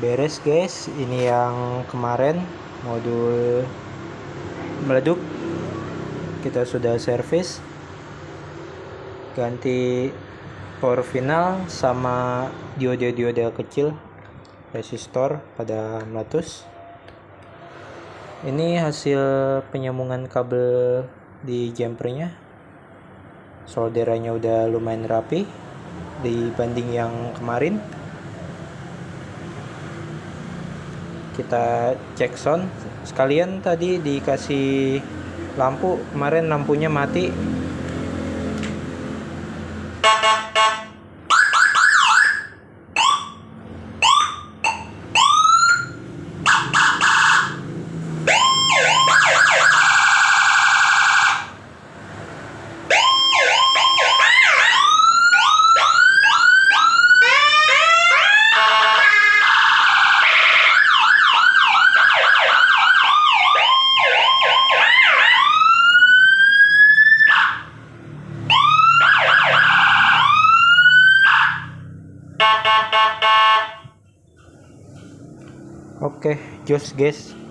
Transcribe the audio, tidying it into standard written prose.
Beres guys, ini yang kemarin modul meleduk kita sudah servis, ganti power final sama diode kecil resistor pada meletus. Ini hasil penyambungan kabel di jumpernya, solderannya udah lumayan rapi dibanding yang kemarin. Kita cek sound sekalian, tadi dikasih lampu, kemarin lampunya mati. Oke, jos guys.